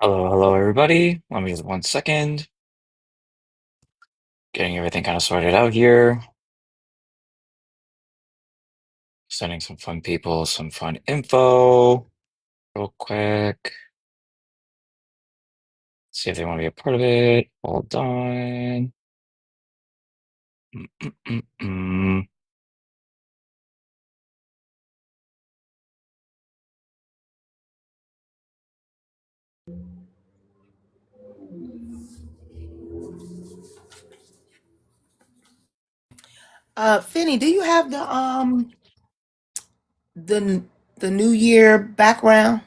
Hello, everybody. Let me just 1 second. Getting everything kind of sorted out here. Sending some fun people some fun info real quick. See if they want to be a part of it. Hold on. Mm-mm-mm-mm. Finny, do you have the the New Year background?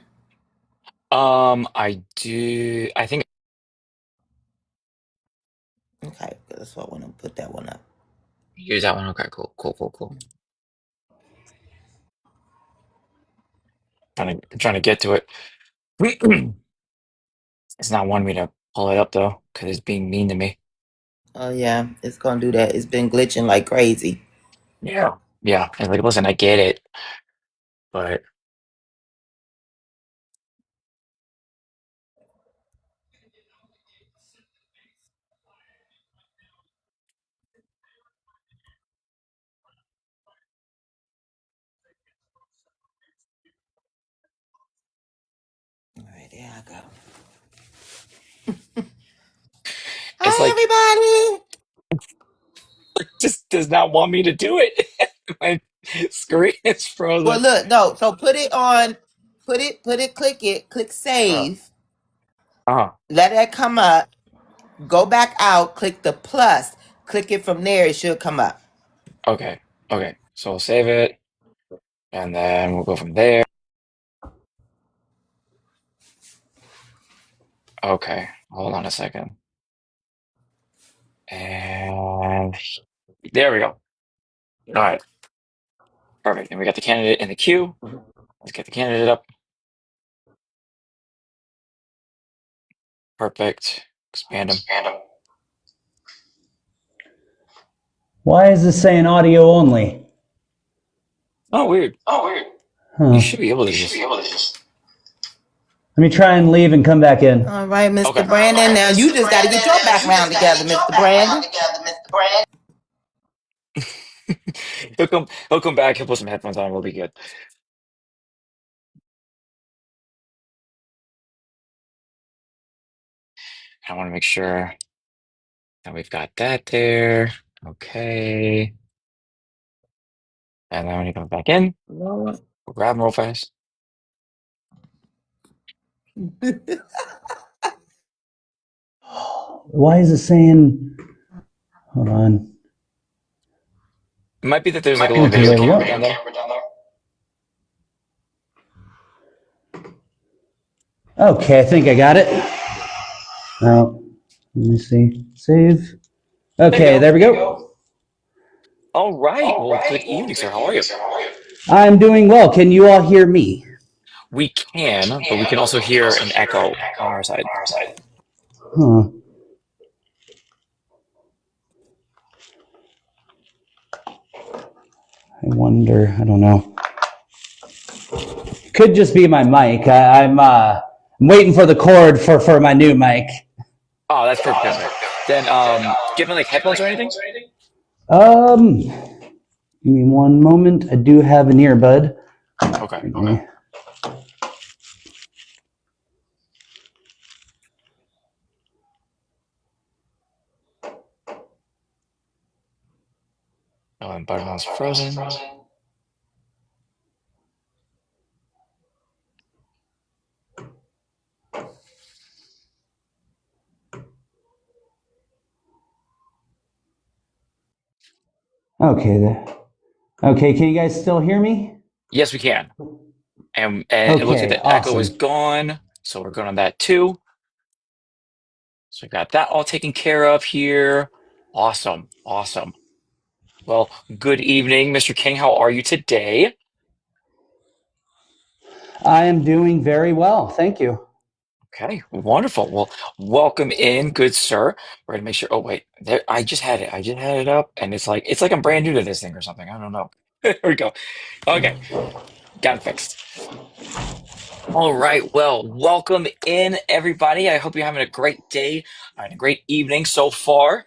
I do. I think Okay, that's what I want to put that one up. use that one. Okay, cool. Trying to get to it. It's not wanting me to pull it up though, because it's being mean to me. Oh yeah, it's gonna do that. It's been glitching like crazy. Yeah. Yeah. And like, listen, I get it, but All right, there I go. it's Hi like everybody. just does not want me to do it. My screen is Well, frozen. look, no. So put it on. Click it. Click Uh, save. uh, Let that come up. Go back out. Click the plus. Click it from there. It should come up. okay. Okay. So we'll save it and then we'll go from there. Okay. Hold on a second. And there we go. All right. Perfect. And we got the candidate in the queue. Let's get the candidate up. Perfect. Expand them. Why is this saying audio only? Oh, weird. You Huh. should be able to just. Let me try and leave and come back in. All right, Mr. Okay. Brandon. Now you just got to get your background together, Mr. Brandon. He'll come back. He'll put some headphones on. We'll be good. I want to make sure that we've got that there. Okay. And then when he comes back in, we'll grab him real fast. Why is it saying? Hold on. It might be that there's like a little Okay, video there we camera go. down there. Okay, I think I got it. Now, let me see. Save. There you Okay, go. there we go. All right. Well, good evening, sir. How are you? I'm doing well. Can you all hear me? We can, but we can also hear an echo on our side. Huh. I wonder. I don't know. Could just be my mic. I'm waiting for the cord for my new mic. Oh, that's perfect. That's right. Then, do you have like headphones or anything? Give me one moment. I do have an earbud. Okay. Okay. Oh, and Buttermilk's frozen. Okay. Okay. Can you guys still hear me? Yes, we can. And it looks like Okay. the echo is Awesome. gone, so we're good on that too. So we got that all taken care of here. Awesome. Well, good evening, Mr. King. How are you today? I am doing very well. Thank you. Okay, wonderful. Well, welcome in, good sir. We're gonna make sure. Oh wait, there. I just had it. I just had it up, and it's like I'm brand new to this thing or something. I don't know. There we go. Okay, got it fixed. All right. Well, welcome in, everybody. I hope you're having a great day and a great evening so far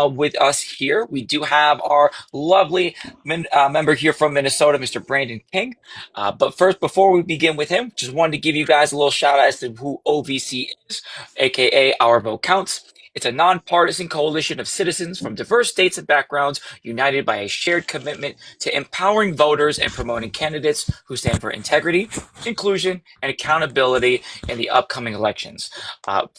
with us here. We do have our lovely member here from Minnesota, Mr. Brandon King. But first, before we begin with him, just wanted to give you guys a little shout out as to who OVC is, aka Our Vote Counts. It's a nonpartisan coalition of citizens from diverse states and backgrounds united by a shared commitment to empowering voters and promoting candidates who stand for integrity, inclusion, and accountability in the upcoming elections.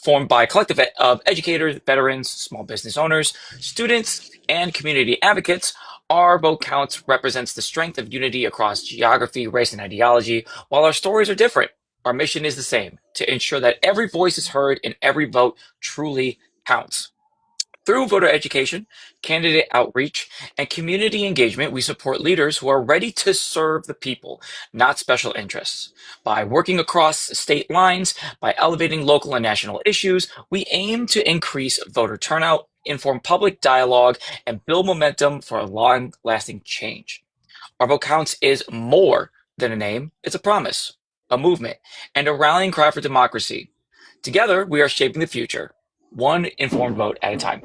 Formed by a collective of educators, veterans, small business owners, students, and community advocates, our vote counts represents the strength of unity across geography, race, and ideology. While our stories are different, our mission is the same: to ensure that every voice is heard and every vote truly counts. Through voter education, candidate outreach, and community engagement, we support leaders who are ready to serve the people, not special interests. By working across state lines, by elevating local and national issues, we aim to increase voter turnout, inform public dialogue, and build momentum for a long-lasting change. Our vote counts is more than a name, it's a promise, a movement, and a rallying cry for democracy. Together, we are shaping the future, one informed vote at a time.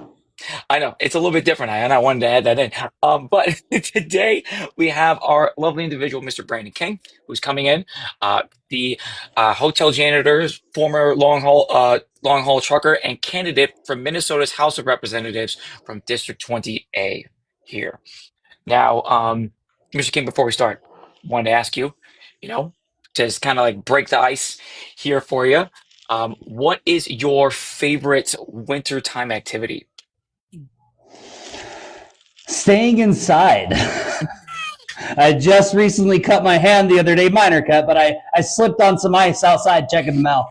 I know it's a little bit different, and I wanted to add that in. But today we have our lovely individual, Mr. Brandon King, who's coming in. The hotel janitors, former long haul trucker, and candidate from Minnesota's House of Representatives from District 20A here. Now, Mr. King, before we start, wanted to ask you, you know, just kind of like break the ice here for you. What is your favorite wintertime activity? Staying inside. I just recently cut my hand the other day, minor cut, but I slipped on some ice outside checking the mail.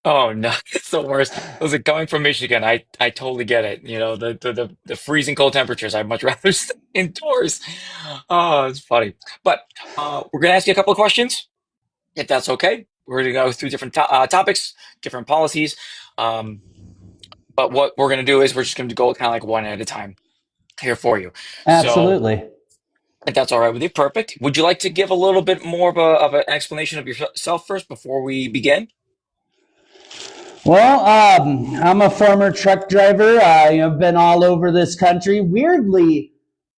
Oh no, it's the worst. Listen, coming from Michigan, I totally get it. You know, the freezing cold temperatures. I'd much rather stay indoors. Oh, it's funny. But we're gonna ask you a couple of questions, if that's okay. We're gonna go through different topics, different policies. Um, but what we're gonna do is we're just gonna go kind of like one at a time here for you. So, Absolutely. if that's all right with you, perfect. Would you like to give a little bit more of an explanation of yourself first before we begin? Well, I'm a former truck driver. I've been all over this country. Weirdly,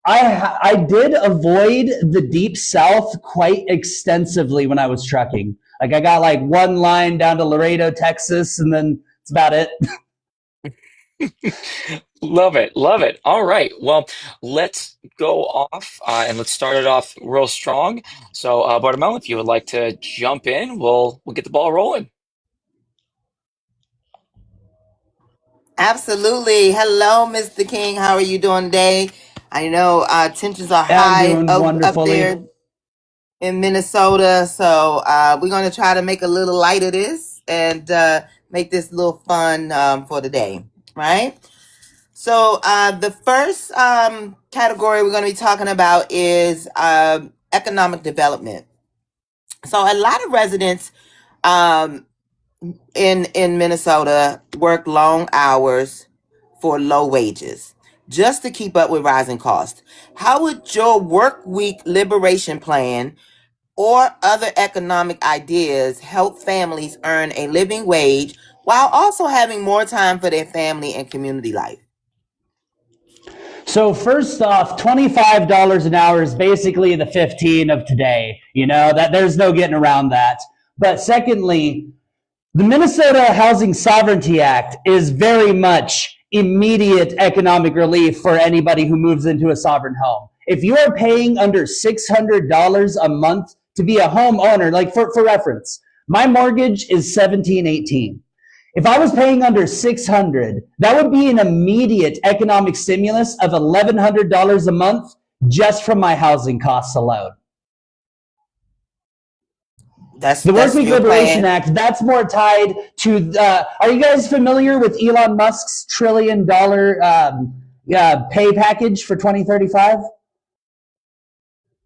I did avoid the deep south quite extensively when I was trucking. Like I got like one line down to Laredo, Texas, and then that's about it. Love it. Love it. All right. Well, let's go off and let's start it off real strong. So, Bartimel, if you would like to jump in, we'll get the ball rolling. Absolutely. Hello, Mr. King. How are you doing today? I know tensions are I'm high doing up there wonderfully. in Minnesota, so we're going to try to make a little light of this and make this a little fun for the day, right? So the first category we're going to be talking about is economic development. So a lot of residents um, in Minnesota work long hours for low wages just to keep up with rising costs. How would your work week liberation plan or other economic ideas help families earn a living wage while also having more time for their family and community life? So first off, $25 an hour is basically the 15 of today. You know, that there's no getting around that. But secondly, the Minnesota Housing Sovereignty Act is very much immediate economic relief for anybody who moves into a sovereign home. If you are paying under $600 a month to be a homeowner, like for reference, my mortgage is 1718. If I was paying under 600, that would be an immediate economic stimulus of $1,100 a month just from my housing costs alone. The Workweek Liberation Act, that's more tied to, are you guys familiar with Elon Musk's $1 trillion pay package for 2035?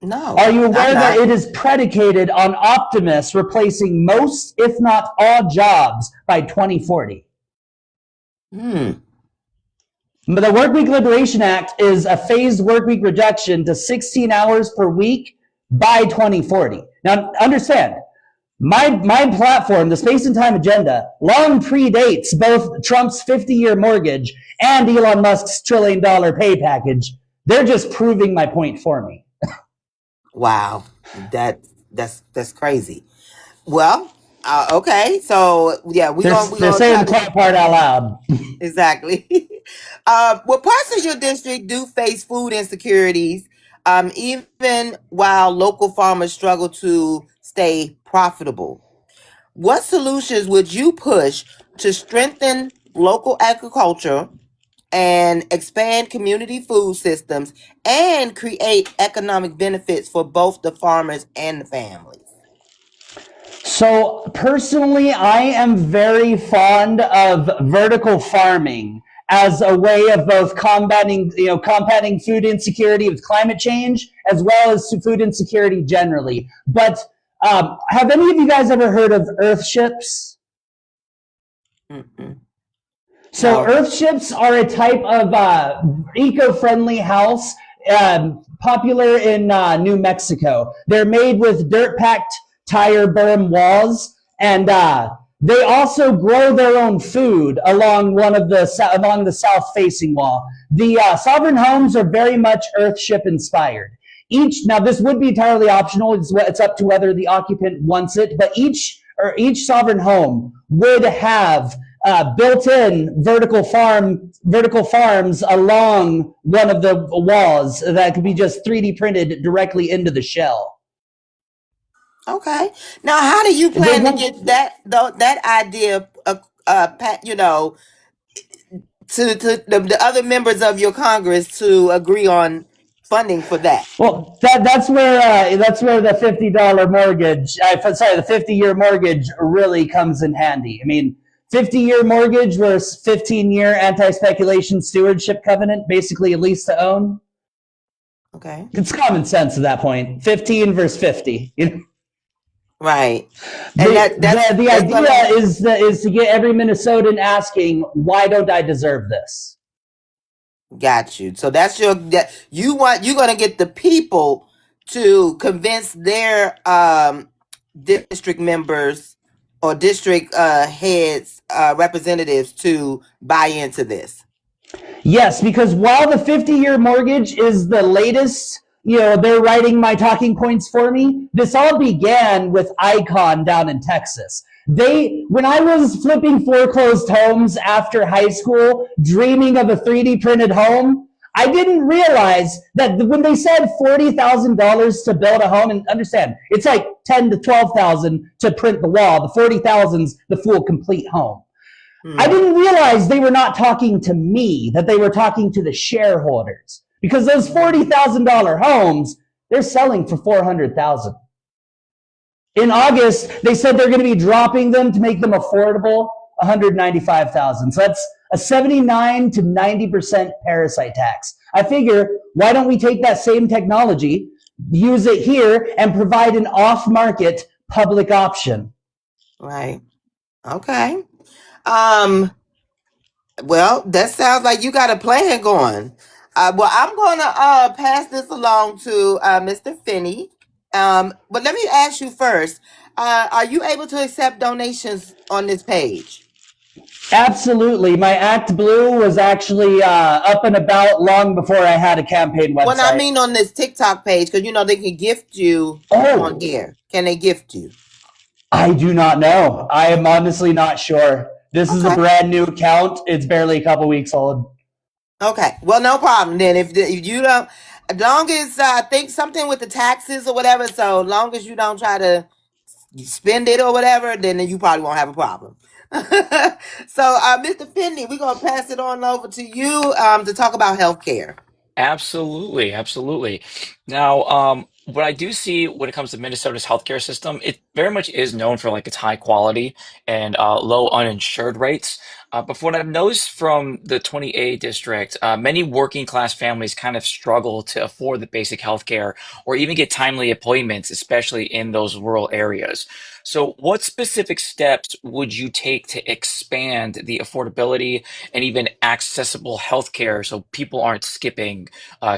No. Are you aware that it is predicated on optimists replacing most, if not all, jobs by 2040? But the Workweek Liberation Act is a phased workweek reduction to 16 hours per week by 2040. Now, understand, My platform, the Space and Time Agenda, long predates both Trump's 50-year mortgage and Elon Musk's $1 trillion pay package. They're just proving my point for me. Wow, that's crazy. Well, okay, so yeah, They're we gonna saying try the to quiet part out loud. exactly. Well, parts of your district do face food insecurities, even while local farmers struggle to stay profitable. What solutions would you push to strengthen local agriculture and expand community food systems and create economic benefits for both the farmers and the families? So personally, I am very fond of vertical farming as a way of both combating food insecurity with climate change as well as food insecurity generally. But have any of you guys ever heard of earth ships? Mm-mm. So No. earth ships are a type of eco-friendly house popular in New Mexico. They're made with dirt-packed tire berm walls, and they also grow their own food along along the south-facing wall. The sovereign homes are very much earth ship inspired. Now this would be entirely optional. It's up to whether the occupant wants it, but each sovereign home would have built-in vertical farms along one of the walls that could be just 3D printed directly into the shell. Okay. Now, how do you They plan to won't. get that idea, to the other members of your Congress to agree on funding for that? Well, that's where the $50 mortgage, the 50-year mortgage really comes in handy. I mean, 50-year mortgage versus 15-year anti-speculation stewardship covenant, basically a lease to own. Okay. It's common sense at that point. 15 versus 50. Right. And The that's idea gonna is to get every Minnesotan asking, why don't I deserve this? got you. So you're gonna get the people to convince their district members or district heads, representatives to buy into this. Yes, because while the 50-year mortgage is the latest, they're writing my talking points for me. This all began with Icon down in Texas. When I was flipping foreclosed homes after high school, dreaming of a 3D printed home, I didn't realize that when they said $40,000 to build a home, and understand, it's like 10 to 12,000 to print the wall. The 40,000's the full complete home. I didn't realize they were not talking to me, that they were talking to the shareholders. Because those $40,000 homes, they're selling for $400,000. In August, they said they're going to be dropping them to make them affordable, $195,000. So that's a 79 to 90% parasite tax. I figure, why don't we take that same technology, use it here, and provide an off-market public option? Right. Okay. Well, that sounds like you got a plan going. Well, I'm going to pass this along to Mr. Finney. But let me ask you first. Are you able to accept donations on this page? Absolutely. My Act Blue was actually up and about long before I had a campaign website. Well, I mean on this TikTok page, because they can gift you on here. Can they gift you? I do not know. I am honestly not sure. This is a brand new account. It's barely a couple weeks old. Okay. Well, no problem then. If you don't, as long as I think something with the taxes or whatever, so long as you don't try to spend it or whatever, then you probably won't have a problem. So, Mr. Finney, we're going to pass it on over to you to talk about healthcare. Absolutely, absolutely. Now, what I do see when it comes to Minnesota's healthcare system, it very much is known for like its high quality and low uninsured rates. But from what I've noticed from the 20A district, many working class families kind of struggle to afford the basic healthcare or even get timely appointments, especially in those rural areas. So, what specific steps would you take to expand the affordability and even accessible healthcare so people aren't skipping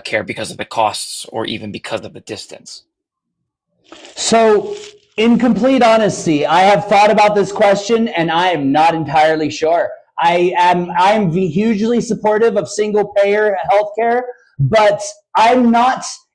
care because of the costs or even because of the distance? So In complete honesty, I have thought about this question and I am not entirely sure. I'm hugely supportive of single payer healthcare, but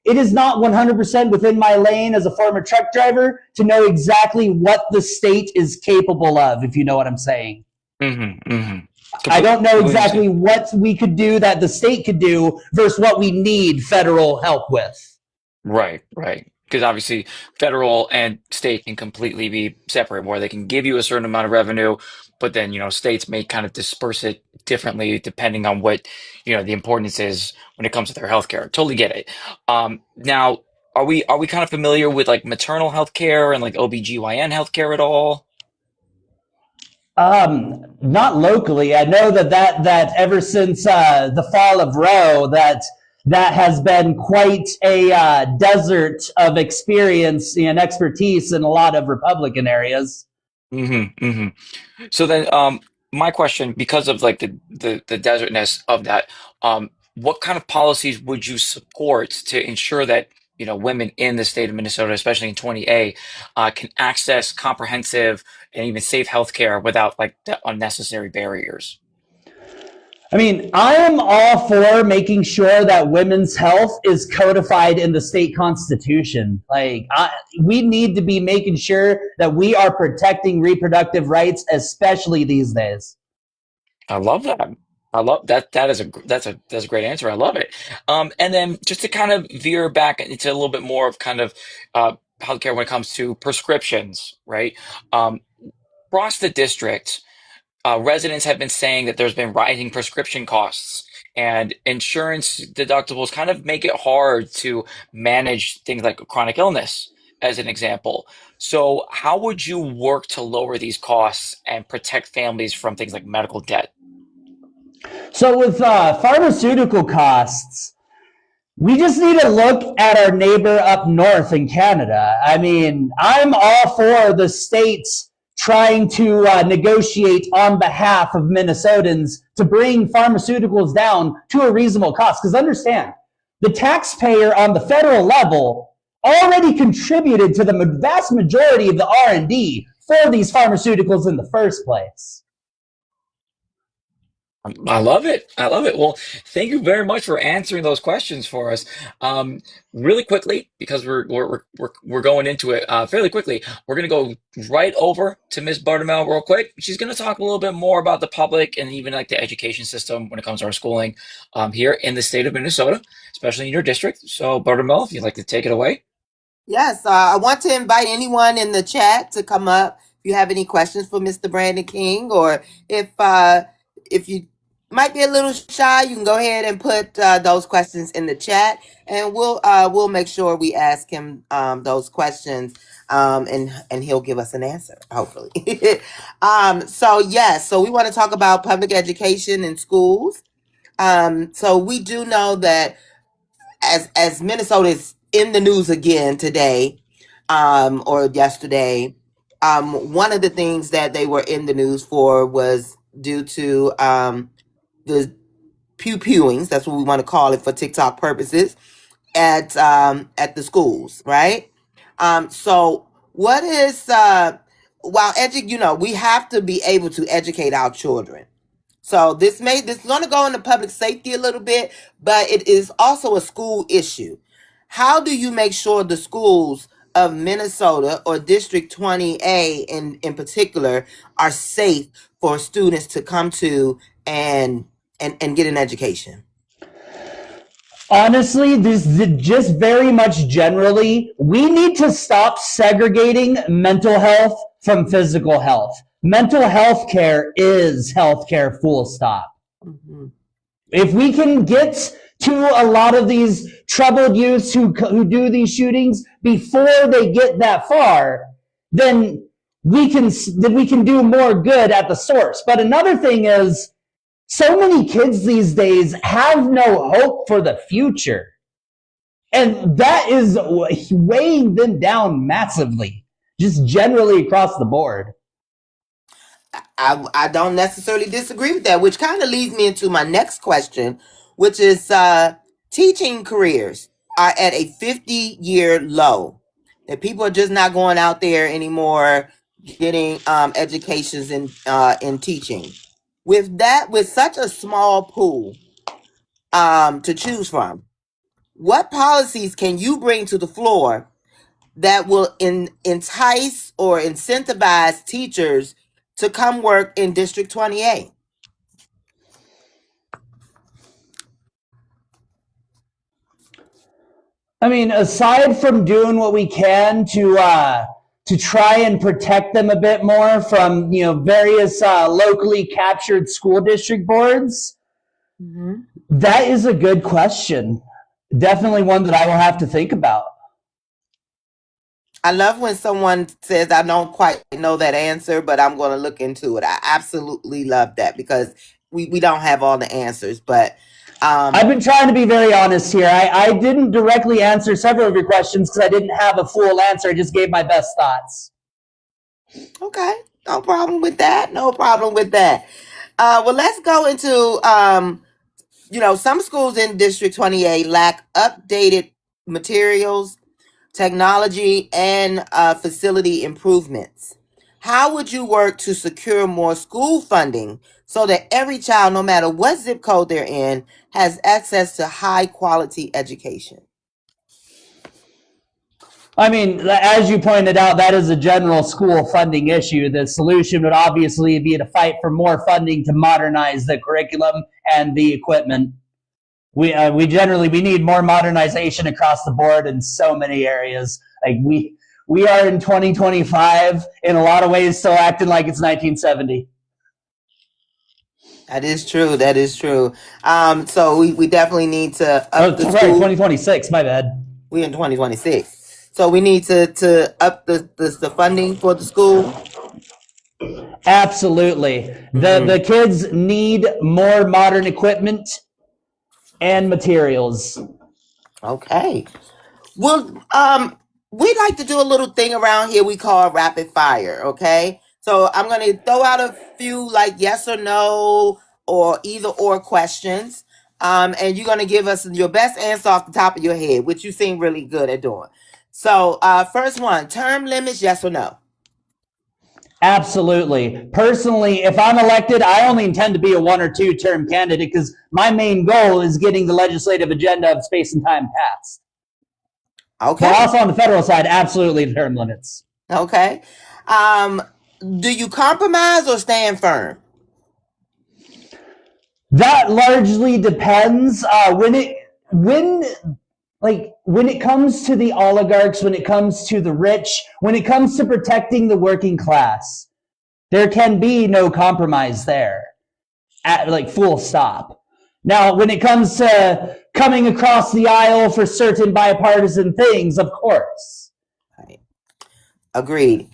it is not 100% within my lane as a former truck driver to know exactly what the state is capable of, if you know what I'm saying. I don't know exactly what we could do that the state could do versus what we need federal help with. Right, right. Because obviously federal and state can completely be separate, where they can give you a certain amount of revenue, but then, states may kind of disperse it differently depending on what, the importance is when it comes to their healthcare. Totally get it. Now, are we kind of familiar with like maternal healthcare and like OBGYN healthcare at all? Not locally. I know that ever since the fall of Roe, that has been quite a desert of experience and expertise in a lot of Republican areas. So then, my question, because of like the desertness of that, what kind of policies would you support to ensure that women in the state of Minnesota, especially in 20A, can access comprehensive and even safe healthcare without like the unnecessary barriers? I mean, I am all for making sure that women's health is codified in the state constitution. We need to be making sure that we are protecting reproductive rights, especially these days. I love that. I love that. That's a great answer. I love it. And then just to kind of veer back into a little bit more of kind of healthcare when it comes to prescriptions, right? Um, Across the district, residents have been saying that there's been rising prescription costs and insurance deductibles kind of make it hard to manage things like chronic illness, as an example. So, how would you work to lower these costs and protect families from things like medical debt? So with pharmaceutical costs, we just need to look at our neighbor up north in Canada. I mean, I'm all for the states trying to negotiate on behalf of Minnesotans to bring pharmaceuticals down to a reasonable cost. Because understand, the taxpayer on the federal level already contributed to the vast majority of the R&D for these pharmaceuticals in the first place. I love it. I love it. Well, thank you very much for answering those questions for us. Um, Really quickly, because we're going into it fairly quickly. We're going to go right over to Miss Bartimel real quick. She's going to talk a little bit more about the public and even like the education system when it comes to our schooling here in the state of Minnesota, especially in your district. So, Bartimel, if you'd like to take it away. Yes, I want to invite anyone in the chat to come up if you have any questions for Mr. Brandon King, or if you might be a little shy, you can go ahead and put those questions in the chat, and we'll make sure we ask him those questions, and he'll give us an answer, hopefully. So yes, so we want to talk about public education in schools. So we do know that as Minnesota is in the news again today, or yesterday, one of the things that they were in the news for was due to the pew pewings. That's what we want to call it for TikTok purposes at the schools, right? So what is we have to be able to educate our children. So this is going to go into public safety a little bit, but it is also a school issue. How do you make sure the schools of Minnesota or District 20A in particular are safe for students to come to and get an education? Honestly, this just very much generally, we need to stop segregating mental health from physical health. Mental health care is health care, full stop. Mm-hmm. If we can get to a lot of these troubled youths who do these shootings before they get that far, then we can do more good at the source. But another thing is, so many kids these days have no hope for the future. And that is weighing them down massively, just generally across the board. I don't necessarily disagree with that, which kind of leads me into my next question, which is teaching careers are at a 50-year low. that people are just not going out there anymore getting educations in teaching. With such a small pool to choose from, what policies can you bring to the floor that will entice or incentivize teachers to come work in District 28? I mean, aside from doing what we can to try and protect them a bit more from various locally captured school district boards, that is a good question. Definitely one that I will have to think about. I love when someone says, I don't quite know that answer, but I'm going to look into it. I absolutely love that because we don't have all the answers. But I've been trying to be very honest here. I didn't directly answer several of your questions because I didn't have a full answer. I just gave my best thoughts. Okay, no problem with that. No problem with that. Well, let's go into, some schools in District 28 lack updated materials, technology, and facility improvements. How would you work to secure more school funding so that every child, no matter what zip code they're in, has access to high quality education? I mean, as you pointed out, that is a general school funding issue. The solution would obviously be to fight for more funding to modernize the curriculum and the equipment. We need more modernization across the board in so many areas. Like we are in 2025 in a lot of ways still acting like it's 1970. That is true. That is true. So we definitely need to up the Right, school. 2026. My bad. We're in 2026. So we need to up the funding for the school. Absolutely. The kids need more modern equipment and materials. Okay. Well, we like to do a little thing around here we call rapid fire, okay? So I'm going to throw out a few like yes or no or either or questions. And you're going to give us your best answer off the top of your head, which you seem really good at doing. So first one, term limits, yes or no? Absolutely. Personally, if I'm elected, I only intend to be a 1 or 2 term candidate because my main goal is getting the legislative agenda of space and time passed. Okay. But also on the federal side, absolutely term limits. Okay. Do you compromise or stand firm? That largely depends. When it comes to the oligarchs, when it comes to the rich, when it comes to protecting the working class, there can be no compromise there. Full stop. Now, when it comes to coming across the aisle for certain bipartisan things, of course. Right. Agreed.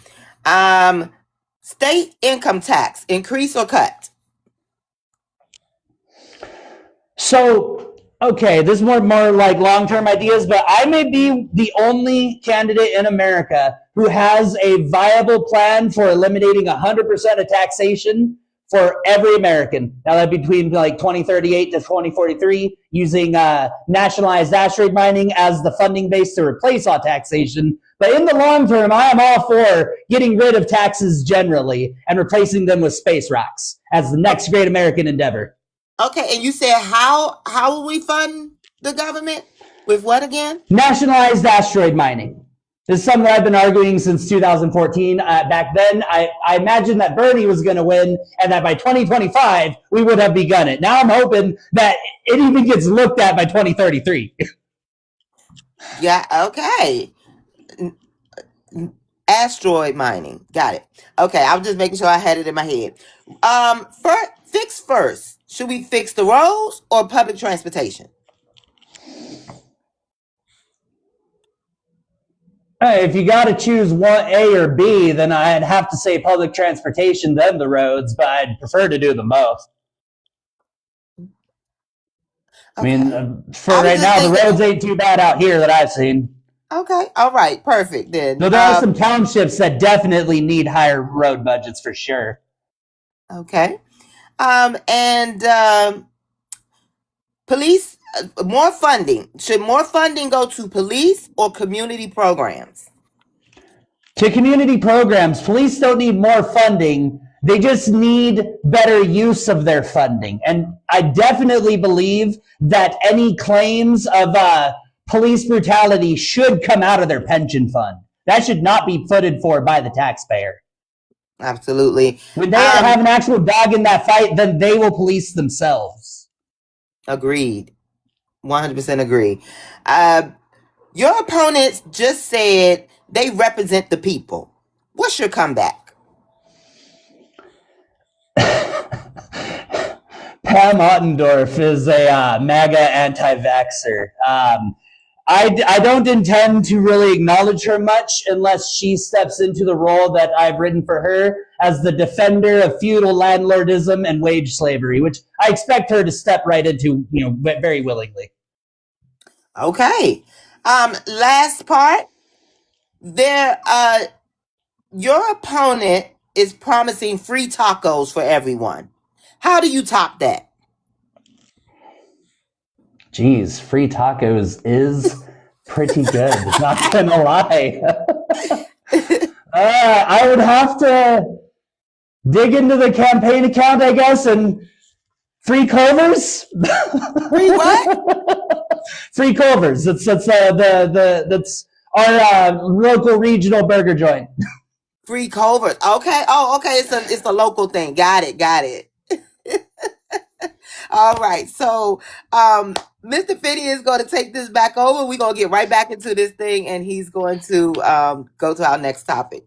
State income tax, increase or cut? So, okay, this is more like long-term ideas, but I may be the only candidate in America who has a viable plan for eliminating 100% of taxation for every American. Now that'd be between 2038 to 2043, using nationalized asteroid mining as the funding base to replace all taxation. But in the long term, I am all for getting rid of taxes generally and replacing them with space rocks as the next great American endeavor. Okay, and you said how will we fund the government? With what again? Nationalized asteroid mining. This is something that I've been arguing since 2014. Back then, I imagined that Bernie was going to win and that by 2025, we would have begun it. Now I'm hoping that it even gets looked at by 2033. Yeah, okay. Asteroid mining. Got it. Okay, I was just making sure I had it in my head. Fix first. Should we fix the roads or public transportation? If you got to choose one, A or B, then I'd have to say public transportation, then the roads, but I'd prefer to do them both. Okay. I mean, for right now, the roads ain't too bad out here that I've seen. Okay, all right, perfect then. Though there are some townships that definitely need higher road budgets for sure. Okay. Police, more funding. Should more funding go to police or community programs? To community programs, police don't need more funding. They just need better use of their funding. And I definitely believe that any claims of police brutality should come out of their pension fund. That should not be footed for by the taxpayer. Absolutely. When they have an actual dog in that fight, then they will police themselves. Agreed. 100% agree. Your opponents just said they represent the people. What's your comeback? Pam Ottendorf is a MAGA anti-vaxxer. I don't intend to really acknowledge her much unless she steps into the role that I've written for her as the defender of feudal landlordism and wage slavery, which I expect her to step right into, very willingly. Okay. Last part. Your opponent is promising free tacos for everyone. How do you top that? Geez, free tacos is pretty good. Not gonna lie. I would have to dig into the campaign account, I guess, and free Culvers. Free what? Free Culvers. That's our local regional burger joint. Free Culvers. Okay. Oh, okay. It's a local thing. Got it. All right. So, Mr. Finney is going to take this back over. We're going to get right back into this thing, and he's going to go to our next topic.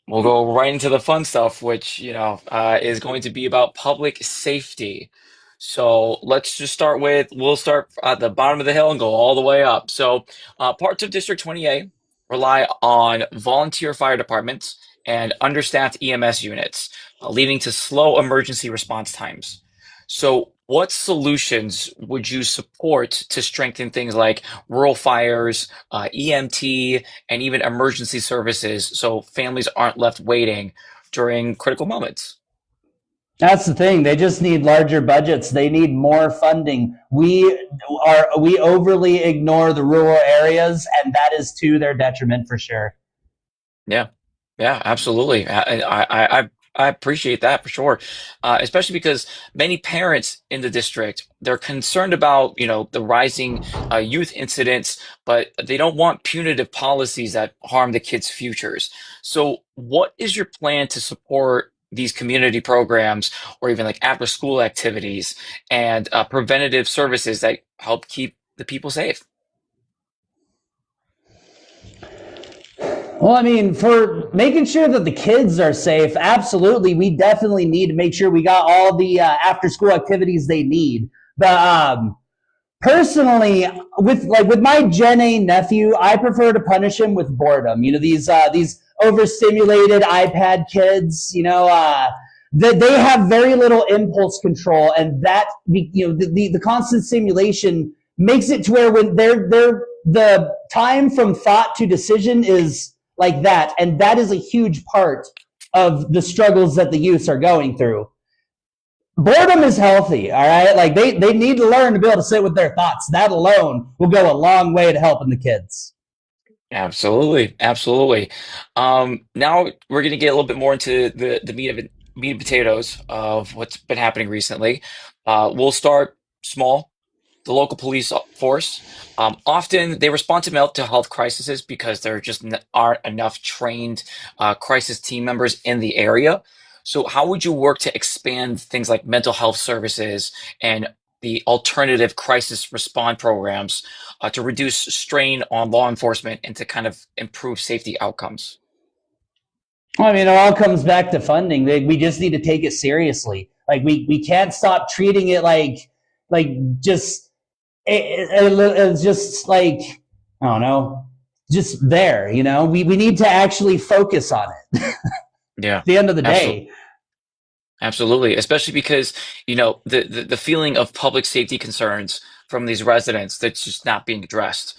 We'll go right into the fun stuff, which, is going to be about public safety. So let's just we'll start at the bottom of the hill and go all the way up. So parts of District 20A rely on volunteer fire departments and understaffed EMS units, leading to slow emergency response times. So what solutions would you support to strengthen things like rural fires, EMT, and even emergency services so families aren't left waiting during critical moments? That's the thing. They just need larger budgets. They need more funding. We overly ignore the rural areas, and that is to their detriment for sure. Yeah, absolutely. I appreciate that for sure, especially because many parents in the district, they're concerned about, the rising youth incidents, but they don't want punitive policies that harm the kids' futures. So what is your plan to support these community programs or even like after school activities and preventative services that help keep the people safe? Well, I mean, for making sure that the kids are safe, absolutely, we definitely need to make sure we got all the after-school activities they need. But personally, with my Gen A nephew, I prefer to punish him with boredom. These overstimulated iPad kids. They have very little impulse control, and that the constant stimulation makes it to where when the time from thought to decision is like that, and that is a huge part of the struggles that the youths are going through. Boredom is healthy, all right? Like they need to learn to be able to sit with their thoughts. That alone will go a long way to helping the kids. Absolutely. Now we're going to get a little bit more into the meat and potatoes of what's been happening recently. We'll start small. The local police force, often they respond to mental health crises because there just aren't enough trained crisis team members in the area. So how would you work to expand things like mental health services and the alternative crisis response programs to reduce strain on law enforcement and to kind of improve safety outcomes? Well, I mean, it all comes back to funding. We just need to take it seriously. Like we can't stop treating it like just it's just like, I don't know, just there, we need to actually focus on it. Yeah. At the end of the day. Absolutely. Especially because, the feeling of public safety concerns from these residents that's just not being addressed.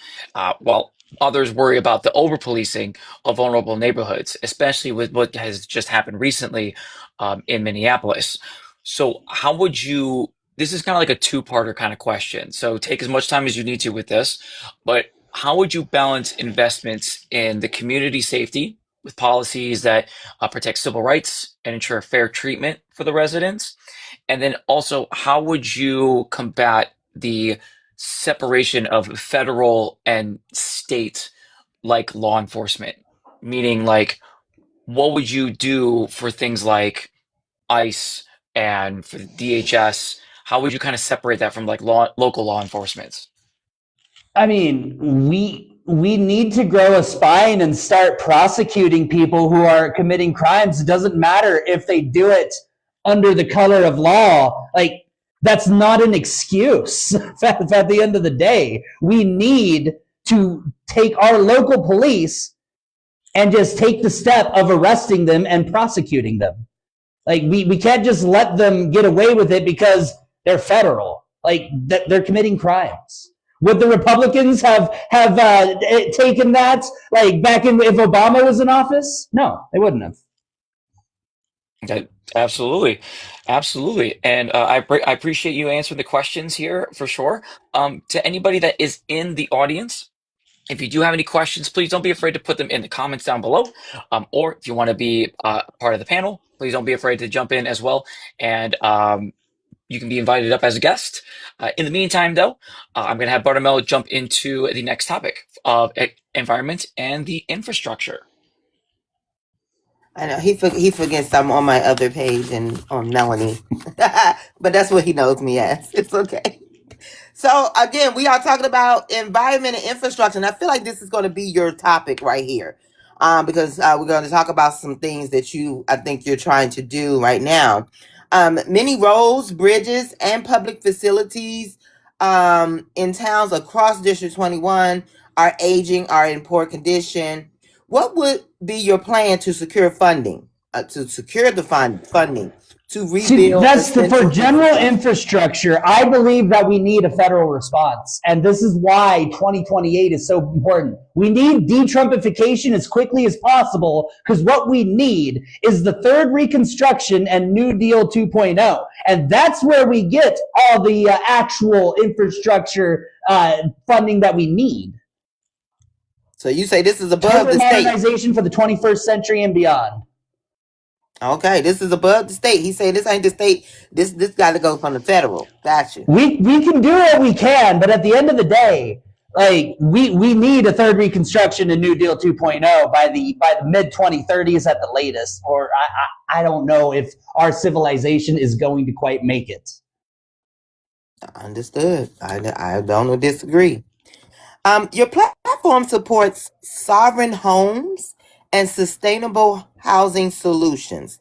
While others worry about the over policing of vulnerable neighborhoods, especially with what has just happened recently in Minneapolis. So how would you this is kind of like a two-parter kind of question. So take as much time as you need to with this, but how would you balance investments in the community safety with policies that protect civil rights and ensure fair treatment for the residents? And then also, how would you combat the separation of federal and state like law enforcement? Meaning, like, what would you do for things like ICE and for the DHS? How would you kind of separate that from like local law enforcement? I mean, we need to grow a spine and start prosecuting people who are committing crimes. It doesn't matter if they do it under the color of law. Like, that's not an excuse. At the end of the day, we need to take our local police and just take the step of arresting them and prosecuting them. Like, we can't just let them get away with it because they're federal. Like, they're committing crimes. Would the Republicans have taken that, like, back in if Obama was in office? No, they wouldn't have. Okay, absolutely, absolutely, and I appreciate you answering the questions here for sure. To anybody that is in the audience, if you do have any questions, please don't be afraid to put them in the comments down below. Or if you want to be part of the panel, please don't be afraid to jump in as well. And you can be invited up as a guest. In the meantime, though, I'm going to have Bartomeu jump into the next topic of environment and the infrastructure. I know he forgets I'm on my other page and on Melanie, but that's what he knows me as. It's okay. So again, we are talking about environment and infrastructure, and I feel like this is going to be your topic right here, because we're going to talk about some things that I think you're trying to do right now. Many roads, bridges, and public facilities in towns across District 21 are aging, are in poor condition. What would be your plan to secure funding, funding to rebuild? See, that's for general infrastructure. I believe that we need a federal response. And this is why 2028 is so important. We need de-Trumpification as quickly as possible, because what we need is the third Reconstruction and New Deal 2.0. And that's where we get all the actual infrastructure funding that we need. So you say this is above the state. Modernization for the 21st century and beyond. Okay, this is above the state. He said this ain't the state. This got to go from the federal. Gotcha. We can do what we can, but at the end of the day, like we need a third Reconstruction and New Deal 2.0 by the mid 2030s at the latest. Or I don't know if our civilization is going to quite make it. Understood. I don't disagree. Your platform supports sovereign homes and sustainable housing solutions.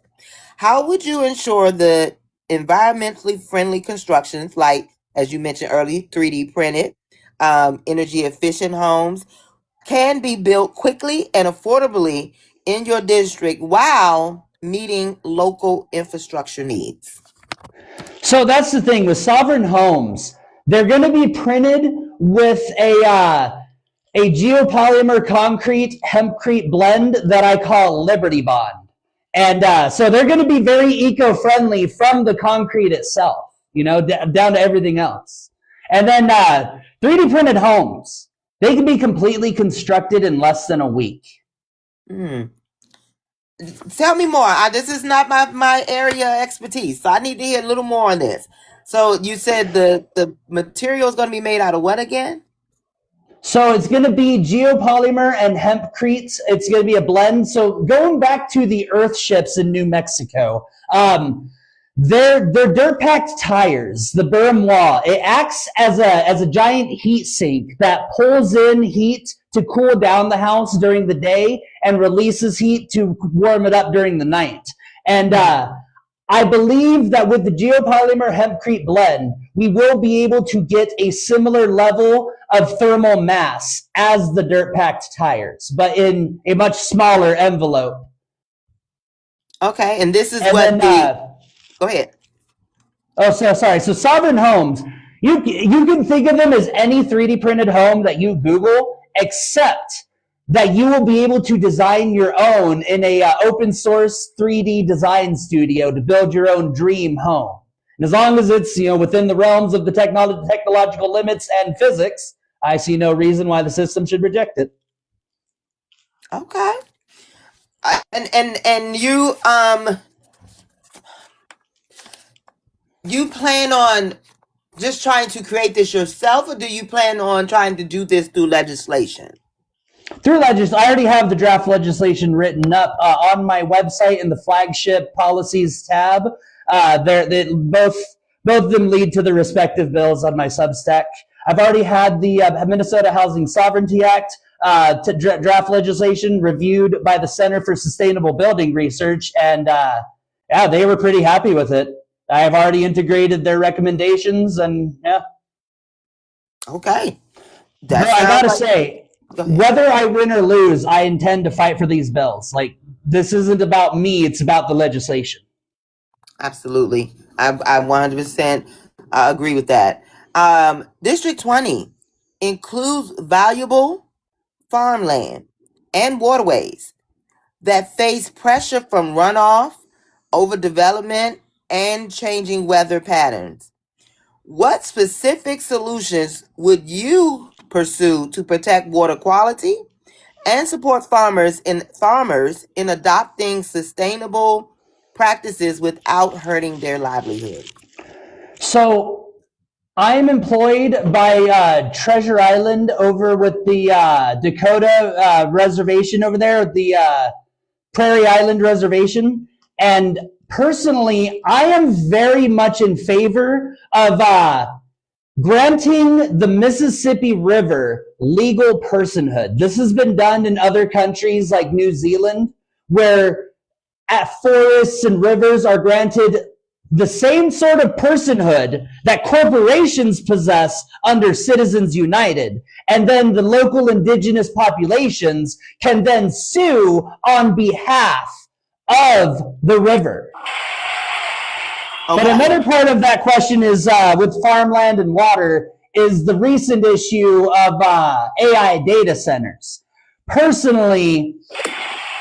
How would you ensure the environmentally friendly constructions, like, as you mentioned earlier, 3D printed, energy efficient homes, can be built quickly and affordably in your district while meeting local infrastructure needs? So that's the thing with sovereign homes. They're going to be printed with a geopolymer concrete hempcrete blend that I call Liberty Bond. And so they're going to be very eco-friendly from the concrete itself, down to everything else. And then 3D printed homes, they can be completely constructed in less than a week. Tell me more. This is not my area of expertise, so I need to hear a little more on this. So you said the material is going to be made out of what again? So it's going to be geopolymer and hempcrete. It's going to be a blend. So going back to the earth ships in New Mexico, they're dirt-packed tires, the berm wall. It acts as a giant heat sink that pulls in heat to cool down the house during the day and releases heat to warm it up during the night. And I believe that with the geopolymer hempcrete blend, we will be able to get a similar level of thermal mass as the dirt-packed tires, but in a much smaller envelope. Okay, and this is go ahead. Oh, so sorry. So sovereign homes, you can think of them as any 3D printed home that you Google, except that you will be able to design your own in a open source 3D design studio to build your own dream home. And as long as it's within the realms of the technological limits and physics, I see no reason why the system should reject it. Okay. And you plan on just trying to create this yourself, or do you plan on trying to do this through legislation? Through I already have the draft legislation written up on my website in the flagship policies tab. Both of them lead to the respective bills on my Substack. I've already had the Minnesota Housing Sovereignty Act draft legislation reviewed by the Center for Sustainable Building Research, and yeah, they were pretty happy with it. I've already integrated their recommendations, and yeah. Okay. Bro, I gotta say, whether I win or lose, I intend to fight for these bills. Like, this isn't about me, it's about the legislation. Absolutely. I 100% agree with that. District 20 includes valuable farmland and waterways that face pressure from runoff, overdevelopment, and changing weather patterns. What specific solutions would you pursue to protect water quality and support farmers in adopting sustainable practices without hurting their livelihood? So, I'm employed by Treasure Island over with the Dakota reservation over there, the Prairie Island Reservation. And personally, I am very much in favor of granting the Mississippi River legal personhood. This has been done in other countries like New Zealand, where forests and rivers are granted the same sort of personhood that corporations possess under Citizens United. And then the local indigenous populations can then sue on behalf of the river. Okay. But another part of that question is with farmland and water is the recent issue of AI data centers. Personally,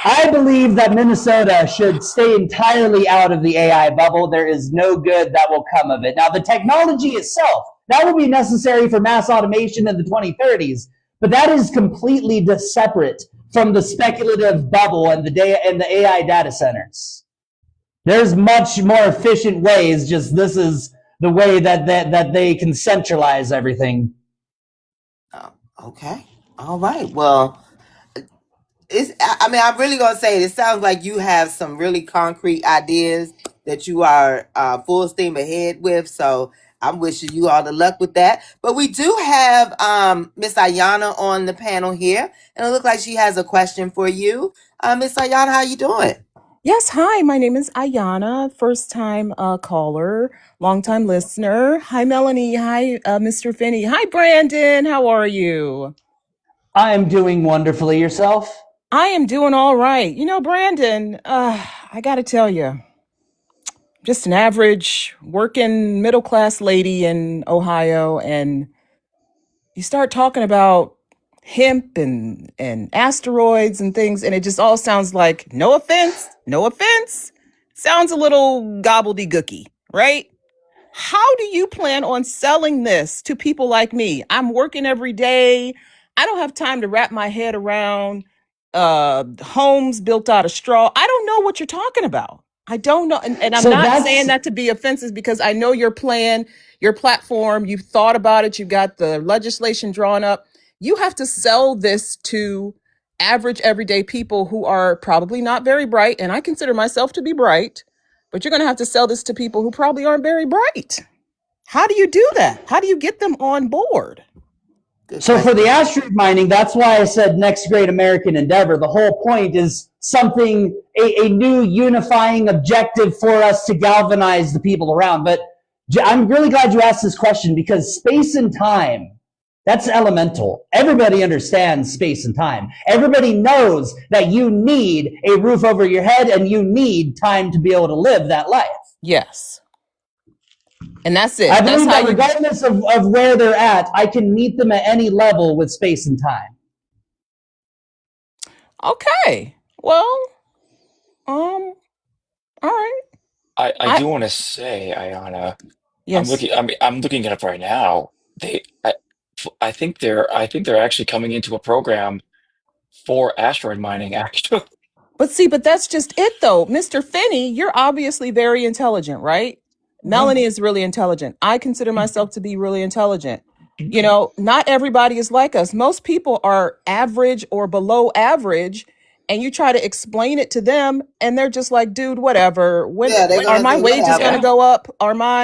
I believe that Minnesota should stay entirely out of the AI bubble. There is no good that will come of it. Now, the technology itself, that will be necessary for mass automation in the 2030s, but that is completely separate from the speculative bubble and the AI data centers. There's much more efficient ways, just this is the way that they can centralize everything. Okay. All right. Well, I'm really going to say it sounds like you have some really concrete ideas that you are full steam ahead with. So I'm wishing you all the luck with that. But we do have Miss Ayana on the panel here, and it looks like she has a question for you. Miss Ayana, how you doing? Yes, hi, my name is Ayana, first time caller, long time listener. Hi, Melanie. Hi, Mr. Finney. Hi, Brandon. How are you? I am doing wonderfully. Yourself? I am doing all right. You know, Brandon, I got to tell you, just an average working middle class lady in Ohio, and you start talking about hemp and asteroids and things, and it just all sounds like, no offense, sounds a little gobbledygooky, right? How do you plan on selling this to people like me? I'm working every day. I don't have time to wrap my head around homes built out of straw. I don't know what you're talking about. I don't know. And I'm not saying that to be offensive, because I know your plan, your platform, you've thought about it. You've got the legislation drawn up. You have to sell this to average everyday people who are probably not very bright. And I consider myself to be bright, but you're going to have to sell this to people who probably aren't very bright. How do you do that? How do you get them on board? So for the asteroid mining, that's why I said next great American endeavor. The whole point is something, a new unifying objective for us to galvanize the people around. But I'm really glad you asked this question, because space and time, that's elemental. Everybody understands space and time. Everybody knows that you need a roof over your head and you need time to be able to live that life. Yes. And that's it. I believe that regardless of where they're at, I can meet them at any level with space and time. Okay. Well, all right. I do want to say, Ayana, yes. I'm looking it up right now. I think they're actually coming into a program for asteroid mining, actually. But that's just it though. Mr. Finney, you're obviously very intelligent, right? Melanie is really intelligent. I consider myself to be really intelligent. You know, not everybody is like us. Most people are average or below average, and you try to explain it to them, and they're just like, "Dude, whatever. When Yeah, they're are gonna my say wages going to whatever. go up?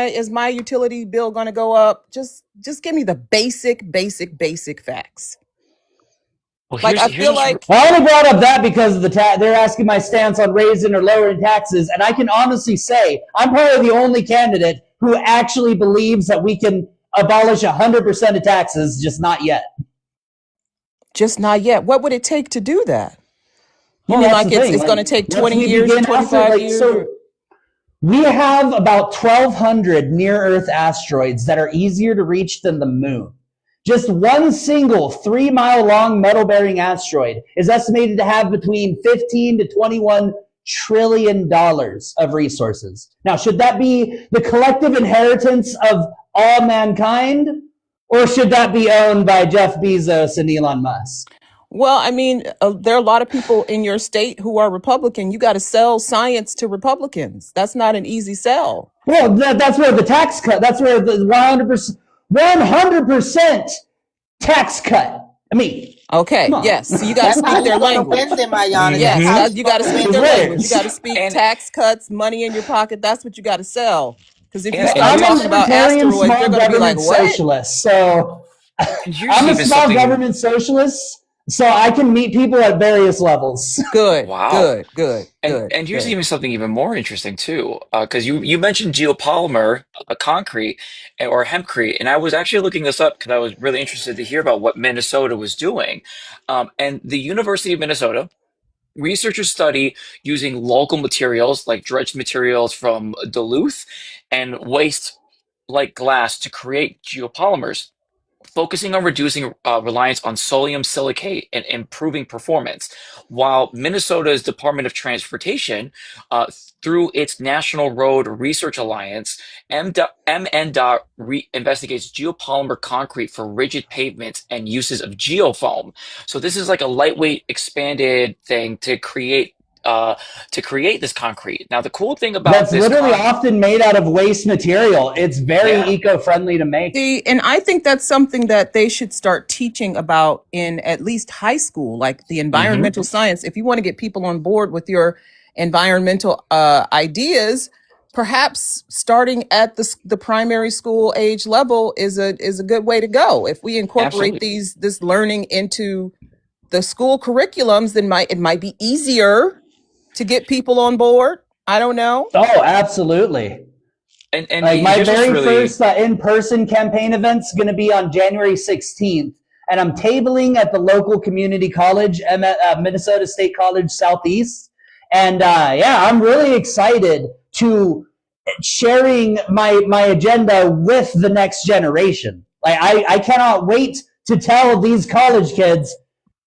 Is my utility bill going to go up? Just give me the basic facts." Well, Like I here's feel what's like I only brought up that because of they're asking my stance on raising or lowering taxes, and I can honestly say I'm probably the only candidate who actually believes that we can abolish 100% of taxes, just not yet. just not yet. What would it take to do that? You Well, mean that's like the thing. it's going to take once 20 we years, begin 25 years? so we have about 1,200 near-Earth asteroids that are easier to reach than the moon. Just one single 3-mile-long metal-bearing asteroid is estimated to have between 15 to 21 trillion dollars of resources. Now, should that be the collective inheritance of all mankind, or should that be owned by Jeff Bezos and Elon Musk? Well, I mean, there are a lot of people in your state who are Republican. You got to sell science to Republicans. That's not an easy sell. Well, that's where the tax cut. That's where the 100% tax cut. I mean, Okay, come on. yes. So you got to That's how speak their you're gonna language. win them, Ayana. Yes, That's how you got to gonna speak win their Right. language. You got to speak And- tax cuts, money in your pocket. That's what you got to sell. Because if you And start I'm a talking about libertarian asteroids, small they're going to be like, government "What?" socialist. So and here's I'm a even small something. government socialist. So I can meet people at various levels. Good, Wow. good. And here's good. even something even more interesting too, because you mentioned geopolymer concrete or hempcrete, and I was actually looking this up because I was really interested to hear about what Minnesota was doing. And the University of Minnesota researchers study using local materials like dredged materials from Duluth and waste like glass to create geopolymers, focusing on reducing reliance on sodium silicate and improving performance. While Minnesota's Department of Transportation, uh, through its National Road Research Alliance, MNDOT investigates geopolymer concrete for rigid pavements and uses of geofoam. So this is like a lightweight, expanded thing to create this concrete. Now, the cool thing about That's this literally often made out of waste material. It's very Yeah. eco-friendly to make. See, and I think that's something that they should start teaching about in at least high school, like the environmental science. If you want to get people on board with your environmental ideas, perhaps starting at the primary school age level is a good way to go. If we incorporate Absolutely. this learning into the school curriculums, then it might be easier to get people on board. I don't know. Oh, absolutely. and Like my here's what's very really first in-person campaign event's going to be on January 16th. And I'm tabling at the local community college, Minnesota State College Southeast. And yeah, I'm really excited to sharing my agenda with the next generation. Like I cannot wait to tell these college kids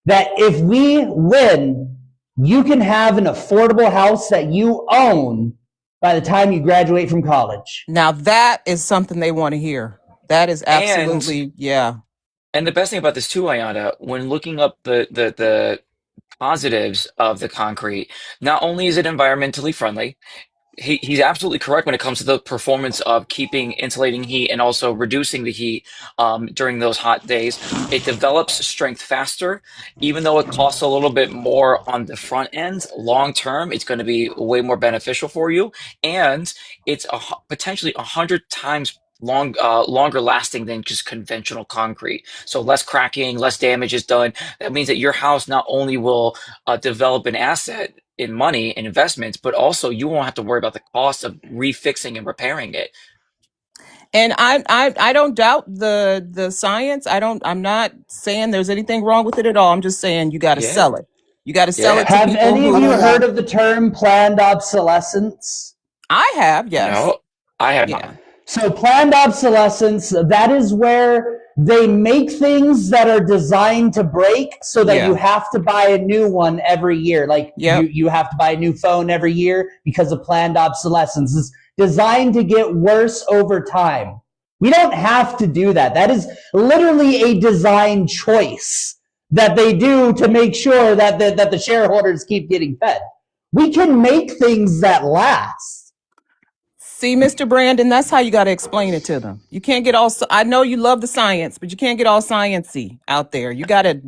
that if we win, you can have an affordable house that you own by the time you graduate from college. Now that is something they want to hear. That is absolutely, yeah. And the best thing about this too, Ayana, when looking up the positives of the concrete, not only is it environmentally friendly, he's absolutely correct when it comes to the performance of keeping insulating heat and also reducing the heat during those hot days. It develops strength faster, even though it costs a little bit more on the front end. Long term, it's going to be way more beneficial for you, and it's potentially 100 times longer lasting than just conventional concrete. So less cracking, less damage is done. That means that your house not only will develop an asset in money and investments, but also you won't have to worry about the cost of refixing and repairing it. And I don't doubt the science. I'm not saying there's anything wrong with it at all. I'm just saying you got to Yeah. sell it. You got to sell Yeah. it to Have people any of who you heard of the term planned obsolescence? I have, yes. No, I have Yeah. not. So planned obsolescence, that is where they make things that are designed to break so that Yeah. you have to buy a new one every year. Like Yep. you have to buy a new phone every year because of planned obsolescence. It's designed to get worse over time. We don't have to do that. That is literally a design choice that they do to make sure that the shareholders keep getting fed. We can make things that last. See, Mr. Brandon, that's how you got to explain it to them. You can't get all, I know you love the science, but you can't get all sciencey out there. You got to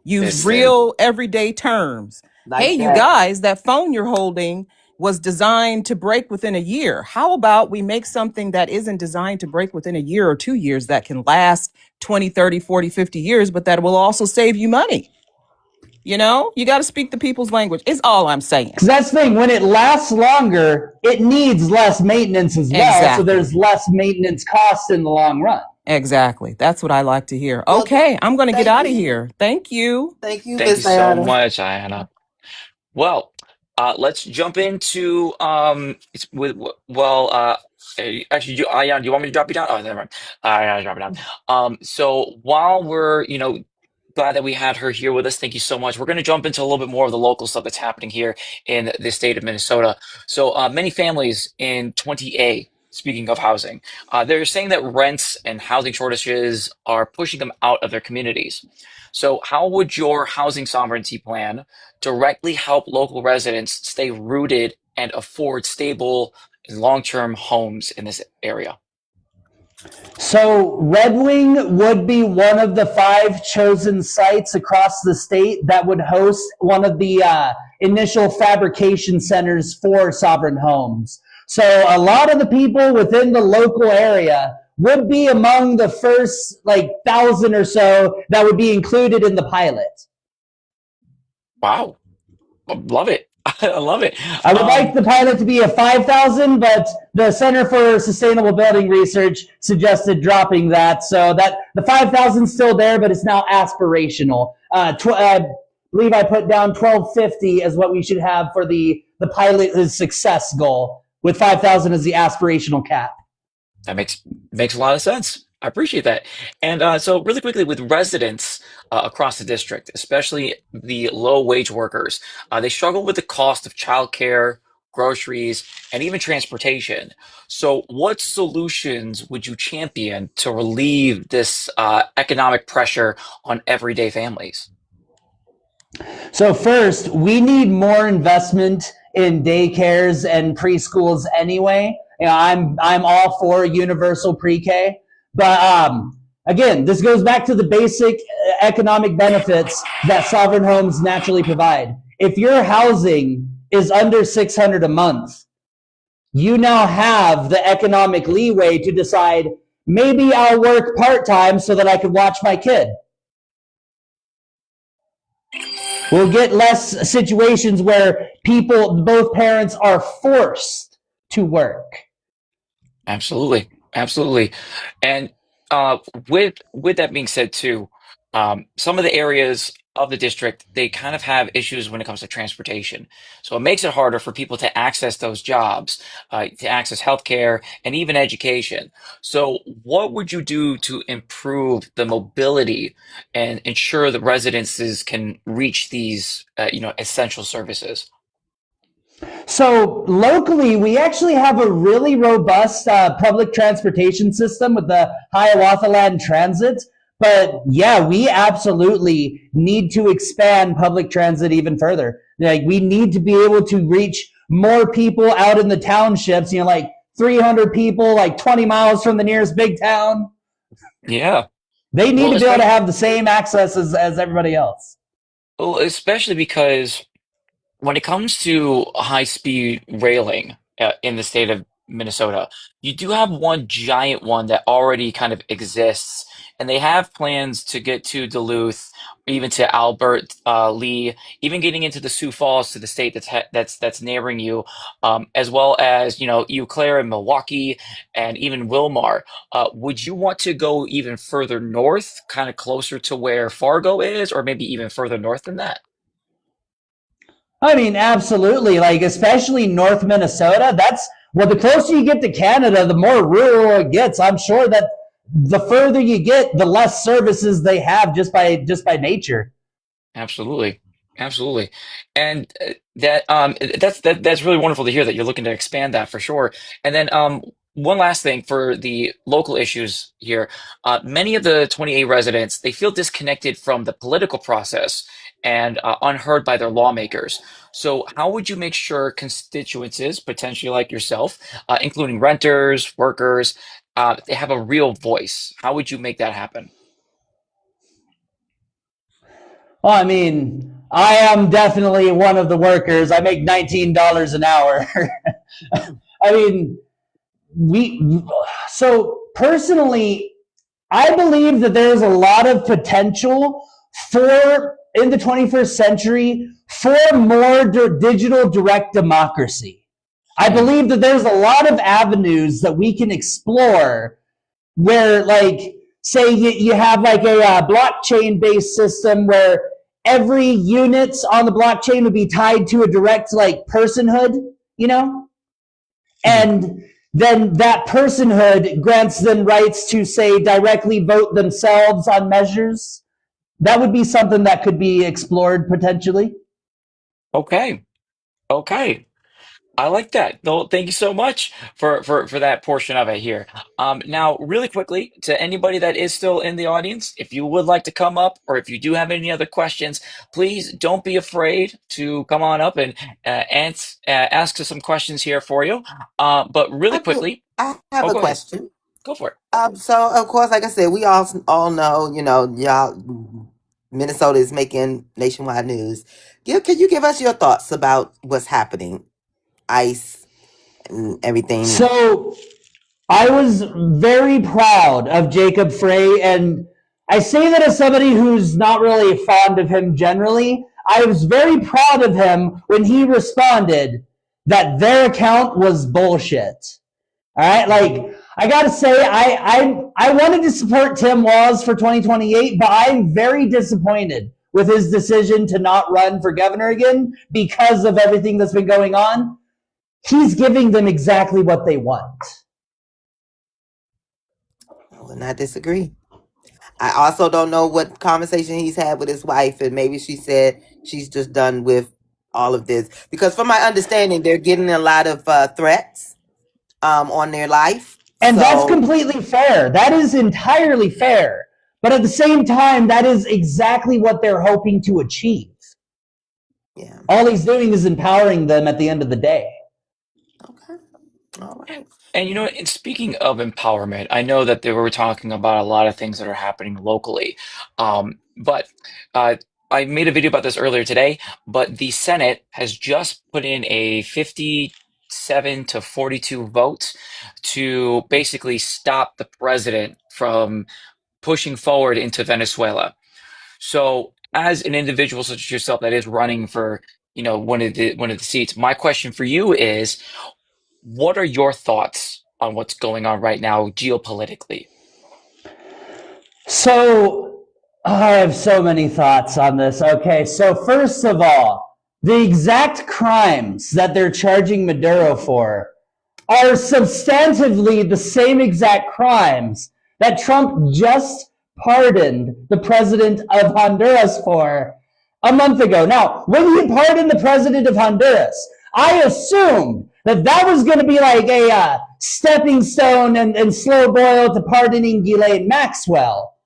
use This and real everyday terms. Hey, Like you that. guys, that phone you're holding was designed to break within a year. How about we make something that isn't designed to break within a year or 2 years that can last 20, 30, 40, 50 years, but that will also save you money? You know, you got to speak the people's language, is all I'm saying. Because that's the thing, when it lasts longer, it needs less maintenance as well. So there's Exactly. less maintenance costs in the long run. Exactly. That's what I like to hear. Well, Okay, I'm going to get thank out of you. here. Thank you. Thank you, thank you Miss so Ayana. much, Ayana. Well, let's jump into it's with well actually Ayana, do you want me to drop you down? Oh, never mind. I gotta drop it down. So while we're glad that we had her here with us. Thank you so much. We're going to jump into a little bit more of the local stuff that's happening here in the state of Minnesota. So many families in 20A, speaking of housing, they're saying that rents and housing shortages are pushing them out of their communities. So how would your housing sovereignty plan directly help local residents stay rooted and afford stable long-term homes in this area? So Red Wing would be one of the 5 chosen sites across the state that would host one of the initial fabrication centers for sovereign homes. So a lot of the people within the local area would be among the first 1,000 or so that would be included in the pilot. Wow, love it. I love it. I would like the pilot to be a 5,000, but the Center for Sustainable Building Research suggested dropping that, so that the 5,000 is still there, but it's now aspirational. I believe I put down 1,250 as what we should have for the pilot's success goal, with 5,000 as the aspirational cap. That makes a lot of sense. I appreciate that. And so, really quickly, with residents across the district, especially the low wage workers, they struggle with the cost of childcare, groceries, and even transportation. So, what solutions would you champion to relieve this economic pressure on everyday families? So first, we need more investment in daycares and preschools anyway. I'm all for universal pre-K, but again, this goes back to the basic economic benefits that sovereign homes naturally provide. If your housing is under $600 a month, you now have the economic leeway to decide, maybe I'll work part-time so that I can watch my kid. We'll get less situations where both parents are forced to work. Absolutely, absolutely. And uh, with that being said, too, some of the areas of the district they kind of have issues when it comes to transportation. So it makes it harder for people to access those jobs, to access healthcare, and even education. So what would you do to improve the mobility and ensure that residences can reach these, essential services? So locally, we actually have a really robust public transportation system with the Hiawatha Land Transit. But yeah, we absolutely need to expand public transit even further. Like, we need to be able to reach more people out in the townships, 300 people, 20 miles from the nearest big town. Yeah. They need Well, to be able to especially, have the same access as everybody else. well, especially because when it comes to high speed railing in the state of Minnesota, you do have one giant one that already kind of exists, and they have plans to get to Duluth, even to Albert Lee, even getting into the Sioux Falls to the state that's neighboring you, as well as Eau Claire and Milwaukee, and even Wilmar. Would you want to go even further north, kind of closer to where Fargo is, or maybe even further north than that? I mean, absolutely. Especially North Minnesota. The closer you get to Canada, the more rural it gets. I'm sure that the further you get, the less services they have just by nature. Absolutely. Absolutely. And that's really wonderful to hear that you're looking to expand that for sure. And then one last thing for the local issues here. Many of the 28 residents, they feel disconnected from the political process and unheard by their lawmakers. So, how would you make sure constituencies, potentially like yourself, including renters, workers, they have a real voice? How would you make that happen? Well, I mean, I am definitely one of the workers. I make $19 an hour. I mean, so personally, I believe that there's a lot of potential for in the 21st century for more digital direct democracy. I believe that there's a lot of avenues that we can explore where, like, say you have like a blockchain based system where every unit on the blockchain would be tied to a direct like personhood, you know? And then that personhood grants them rights to, say, directly vote themselves on measures. That would be something that could be explored potentially. Okay. Okay. I like that. No, thank you so much for that portion of it here. Now, really quickly, to anybody that is still in the audience, if you would like to come up or if you do have any other questions, please don't be afraid to come on up and ask us some questions here for you. But really quickly, I have oh, a go ahead. question. Go for it. So of course, like I said, we all know, y'all, Minnesota is making nationwide news. Can you give us your thoughts about what's happening, ICE and everything? So I was very proud of Jacob Frey, and I say that as somebody who's not really fond of him generally. I was very proud of him when he responded that their account was bullshit. All right, like I gotta say, I wanted to support Tim Walz for 2028, but I'm very disappointed with his decision to not run for governor again because of everything that's been going on. He's giving them exactly what they want. I would not disagree. I also don't know what conversation he's had with his wife, and maybe she said she's just done with all of this. Because from my understanding, they're getting a lot of threats on their life. And that's completely fair. That is entirely fair. But at the same time, that is exactly what they're hoping to achieve. Yeah. All he's doing is empowering them at the end of the day. Okay. All right. And and speaking of empowerment, I know that they were talking about a lot of things that are happening locally. But I made a video about this earlier today, but the Senate has just put in a 57 to 42 vote to basically stop the president from pushing forward into Venezuela. So, as an individual such as yourself that is running for, one of the seats, my question for you is, what are your thoughts on what's going on right now geopolitically? So, I have so many thoughts on this. Okay, so first of all, the exact crimes that they're charging Maduro for are substantively the same exact crimes that Trump just pardoned the president of Honduras for a month ago. Now, when he pardoned the president of Honduras, I assumed that was going to be like a stepping stone and slow boil to pardoning Ghislaine Maxwell.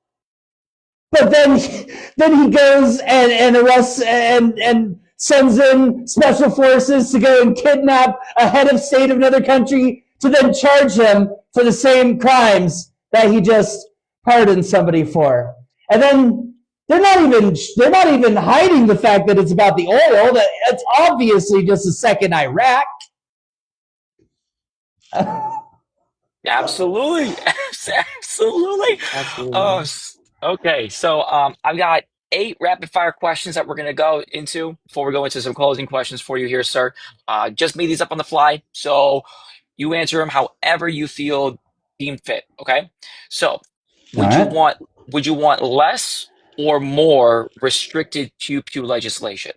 But then he goes and arrests and sends in special forces to go and kidnap a head of state of another country to then charge him for the same crimes that he just pardoned somebody for. And then they're not even hiding the fact that it's about the oil. That it's obviously just a second Iraq. Absolutely. Absolutely. Oh, okay. So I've got 8 rapid fire questions that we're going to go into before we go into some closing questions for you here, sir. Just made these up on the fly, so you answer them however you feel deemed fit. Okay. So would you want less or more restricted pew legislation?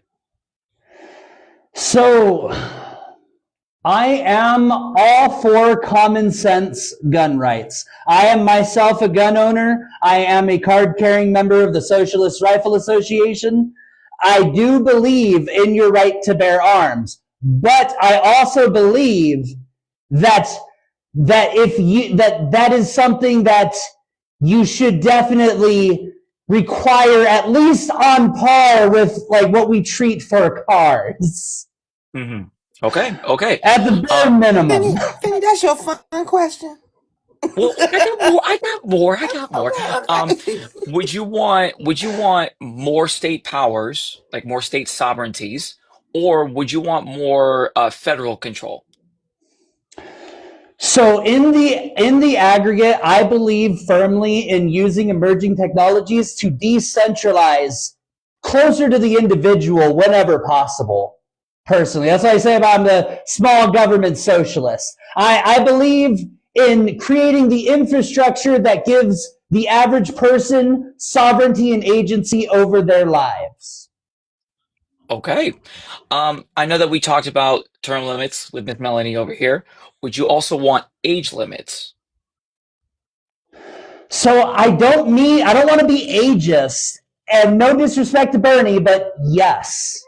So I am all for common sense gun rights. I am myself a gun owner. I am a card-carrying member of the Socialist Rifle Association. I do believe in your right to bear arms, but I also believe that that is something that you should definitely require at least on par with like what we treat for cars. Mm-hmm. Okay. At the bare minimum. Finny, that's your fun question. Well, I got more. I got more. Okay. Would you want more state powers, like more state sovereignties, or would you want more federal control? So in the aggregate, I believe firmly in using emerging technologies to decentralize closer to the individual whenever possible. Personally, that's what I say about I'm the small government socialist. I believe in creating the infrastructure that gives the average person sovereignty and agency over their lives. Okay. I know that we talked about term limits with Miss Melanie over here. Would you also want age limits? So I don't want to be ageist, and no disrespect to Bernie, but yes.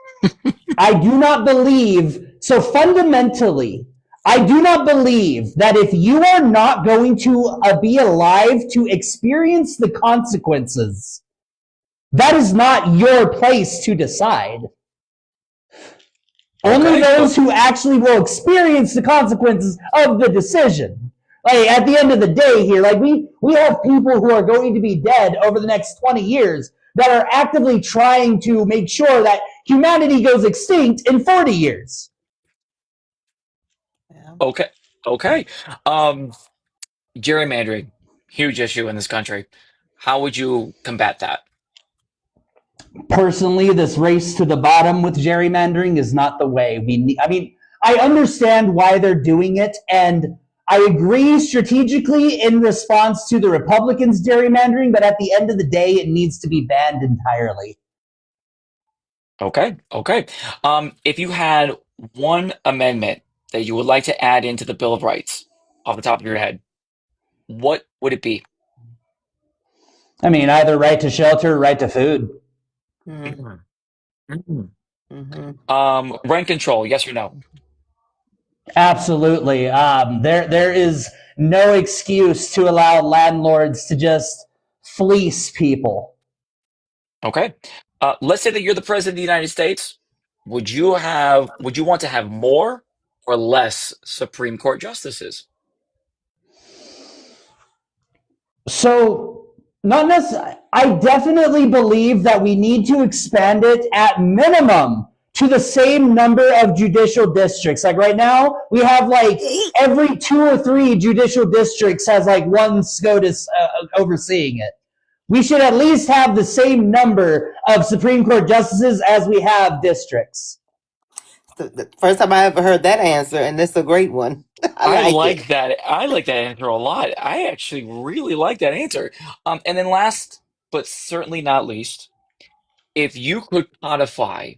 I do not believe, so fundamentally, I do not believe that if you are not going to be alive to experience the consequences, that is not your place to decide. Only those who actually will experience the consequences of the decision. Like at the end of the day here, like we have people who are going to be dead over the next 20 years that are actively trying to make sure that humanity goes extinct in 40 years. Okay. Gerrymandering, huge issue in this country. How would you combat that? Personally, this race to the bottom with gerrymandering is not the way we need. I mean, I understand why they're doing it, and I agree strategically in response to the Republicans' gerrymandering, but at the end of the day, it needs to be banned entirely. Okay. If you had one amendment that you would like to add into the Bill of Rights off the top of your head, what would it be? I mean, either right to shelter or right to food. Rent control, yes or no? Absolutely. There is no excuse to allow landlords to just fleece people. Okay. Let's say that you're the president of the United States. Would you want to have more or less Supreme Court justices? So, not necessarily. I definitely believe that we need to expand it at minimum to the same number of judicial districts. Like right now, we have like every 2 or 3 judicial districts has like one SCOTUS overseeing it. We should at least have the same number of Supreme Court justices as we have districts. The first time I ever heard that answer, and it's a great one. I like that. I like that answer a lot. I actually really like that answer. And then last, but certainly not least, if you could codify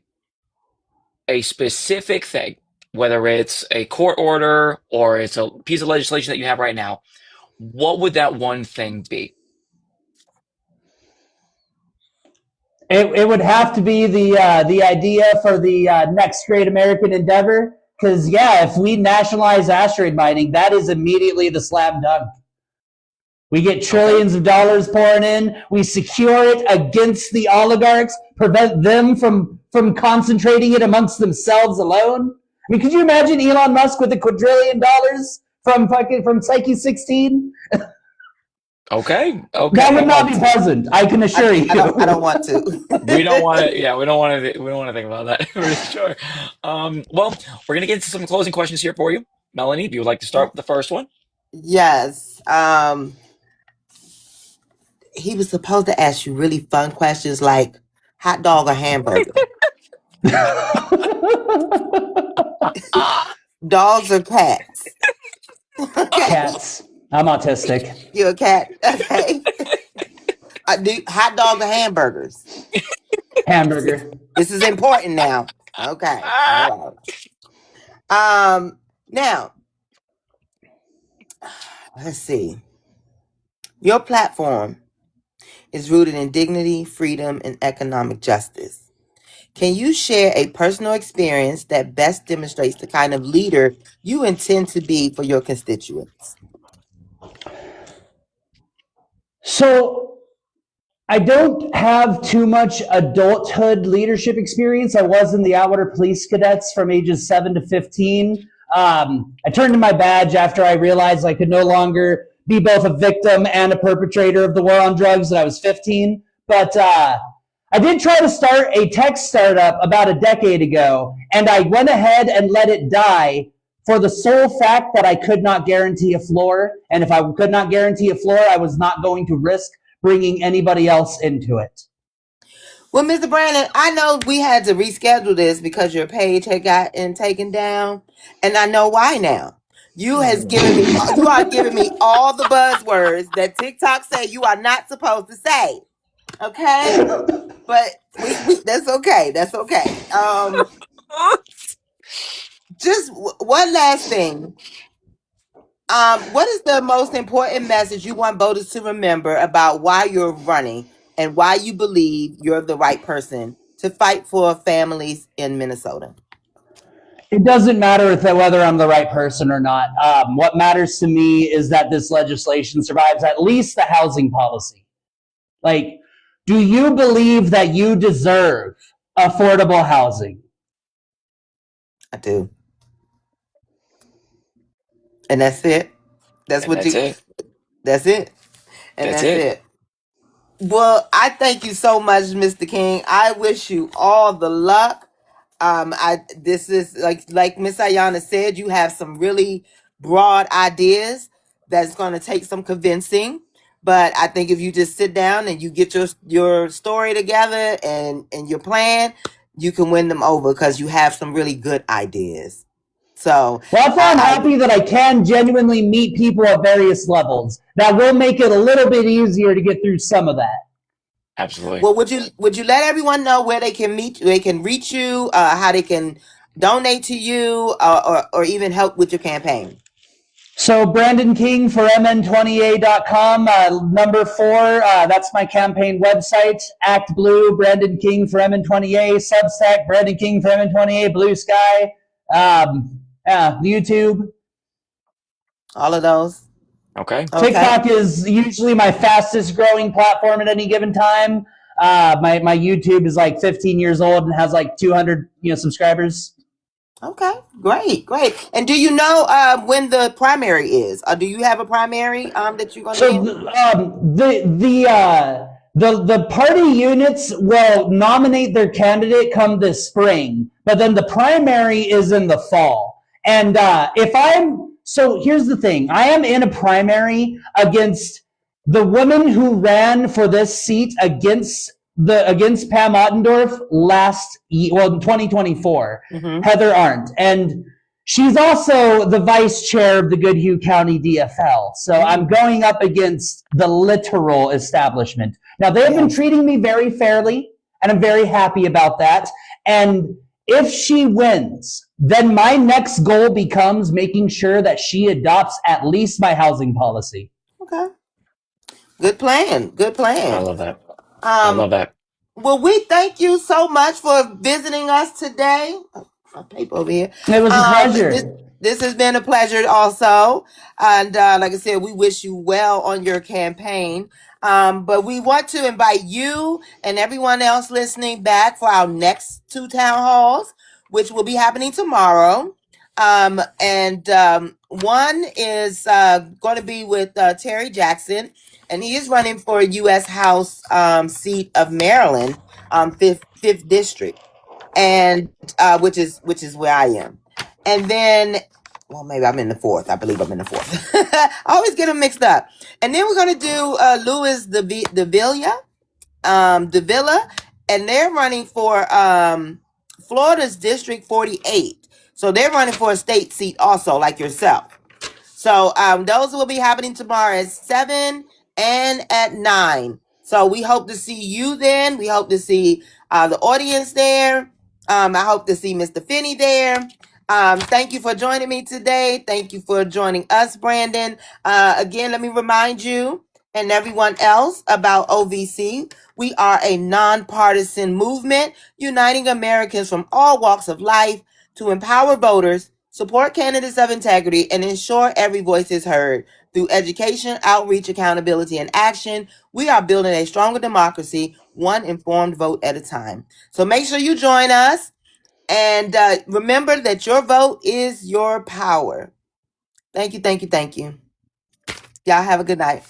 a specific thing, whether it's a court order or it's a piece of legislation that you have right now, what would that one thing be? It would have to be the idea for the next great American endeavor. Because, yeah, if we nationalize asteroid mining, that is immediately the slam dunk. We get trillions of dollars pouring in. We secure it against the oligarchs, prevent them from concentrating it amongst themselves alone. I mean, could you imagine Elon Musk with $1 quadrillion from Psyche 16? Okay. That would not be pleasant. I can assure you. I don't want to. We don't want to. Yeah, we don't want to. We don't want to think about that for sure. Well, we're gonna get into some closing questions here for you, Melanie. If you would like to start with the first one. Yes. He was supposed to ask you really fun questions like hot dog or hamburger, dogs or cats. Cats. I'm autistic. You a cat? Okay. Hot dog or hamburgers? Hamburger. This is important now. Okay. All right. Now, let's see. Your platform is rooted in dignity, freedom, and economic justice. Can you share a personal experience that best demonstrates the kind of leader you intend to be for your constituents? So, I don't have too much adulthood leadership experience. I was in the Atwater Police Cadets from ages 7 to 15. I turned in my badge after I realized I could no longer be both a victim and a perpetrator of the war on drugs when I was 15. But I did try to start a tech startup about a decade ago, and I went ahead and let it die for the sole fact that I could not guarantee a floor. And if I could not guarantee a floor, I was not going to risk bringing anybody else into it. Well, Mr. Brandon, I know we had to reschedule this because your page had gotten taken down, and I know why now. You are giving me all the buzzwords that TikTok say you are not supposed to say. Okay, but that's okay. That's okay. Just one last thing. What is the most important message you want voters to remember about why you're running and why you believe you're the right person to fight for families in Minnesota? It doesn't matter whether I'm the right person or not. What matters to me is that this legislation survives at least the housing policy. Like, do you believe that you deserve affordable housing? I do. And that's it. That's it. That's it. And that's it. Well, I thank you so much, Mr. King. I wish you all the luck. This is like Miss Ayana said, you have some really broad ideas that's going to take some convincing. But I think if you just sit down and you get your story together and your plan, you can win them over because you have some really good ideas. So that's why I'm happy that I can genuinely meet people at various levels. That will make it a little bit easier to get through some of that. Absolutely. Well, would you let everyone know where they can meet you, they can reach you, how they can donate to you, or even help with your campaign? So Brandon King for MN20A.com, number 4, that's my campaign website. Act Blue, Brandon King for MN20A, Substack, Brandon King for MN20A, Blue Sky, YouTube. All of those. Okay. TikTok is usually my fastest growing platform at any given time. My YouTube is like 15 years old and has like 200 subscribers. Okay, great. And do you know when the primary is? Or do you have a primary that you're going to the party units will nominate their candidate come this spring, but then the primary is in the fall. And so here's the thing. I am in a primary against the woman who ran for this seat against Pam Ottendorf in 2024, Heather Arndt. And she's also the vice chair of the Goodhue County DFL. So I'm going up against the literal establishment. Now, they have been treating me very fairly, and I'm very happy about that. And if she wins, then my next goal becomes making sure that she adopts at least my housing policy. Okay. Good plan. I love that. I love that. Well, we thank you so much for visiting us today. My paper over here. It was a pleasure. This has been a pleasure also. And like I said, we wish you well on your campaign. But we want to invite you and everyone else listening back for our next 2 town halls, which will be happening tomorrow. One is going to be with Terry Jackson, and he is running for a U.S. House seat of Maryland, 5th district, and which is where I am. And then, well, maybe I'm in the 4th. I believe I'm in the 4th. I always get them mixed up. And then we're going to do Louis Davila, and they're running for Florida's District 48. So they're running for a state seat also, like yourself. So those will be happening tomorrow at 7 and at 9. So we hope to see you then. We hope to see the audience there. I hope to see Mr. Finney there. Thank you for joining me today. Thank you for joining us, Brandon. Again, let me remind you and everyone else about OVC. We are a nonpartisan movement uniting Americans from all walks of life to empower voters Support candidates of integrity and ensure every voice is heard. Through education, outreach, accountability, and action, we are building a stronger democracy, one informed vote at a time. So make sure you join us. And remember that your vote is your power. Thank you, thank you, thank you. Y'all have a good night.